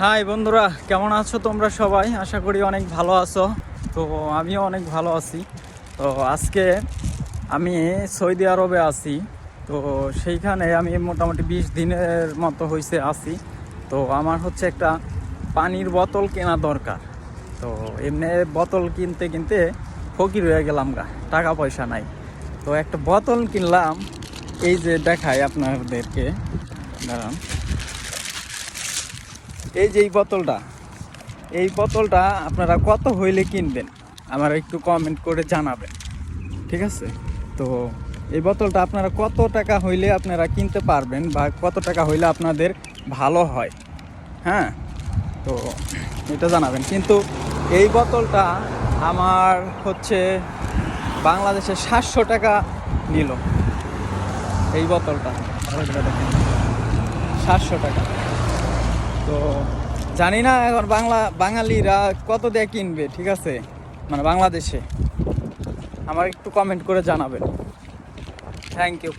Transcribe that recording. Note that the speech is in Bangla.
হাই বন্ধুরা, কেমন আছো তোমরা সবাই? আশা করি অনেক ভালো আছো। তো আমিও অনেক ভালো আছি। তো আজকে আমি সৌদি আরবে আছি। তো সেইখানে আমি মোটামুটি 20 দিনের মতো হয়েছে আছি। তো আমার হচ্ছে একটা পানির বোতল কেনা দরকার। তো এমনি বোতল কিনতে কিনতে ফকির হয়ে গেলাম গা, টাকা পয়সা নাই। তো একটা বোতল কিনলাম, এই যে দেখাই আপনাদেরকে, দাঁড়ান। এই যে এই বোতলটা আপনারা কত হইলে কিনবেন আমার একটু কমেন্ট করে জানাবেন, ঠিক আছে? তো এই বোতলটা আপনারা কত টাকা হইলে আপনারা কিনতে পারবেন বা কত টাকা হইলে আপনাদের ভালো হয়, হ্যাঁ? তো এটা জানাবেন। কিন্তু এই বোতলটা আমার হচ্ছে বাংলাদেশে 700 টাকা নিল। এই বোতলটা দেখেন, 700 টাকা। তো জানি না এখন বাঙালিরা কত দিয়ে কিনবে, ঠিক আছে? মানে বাংলাদেশে আমার একটু কমেন্ট করে জানাবেন। Thank you.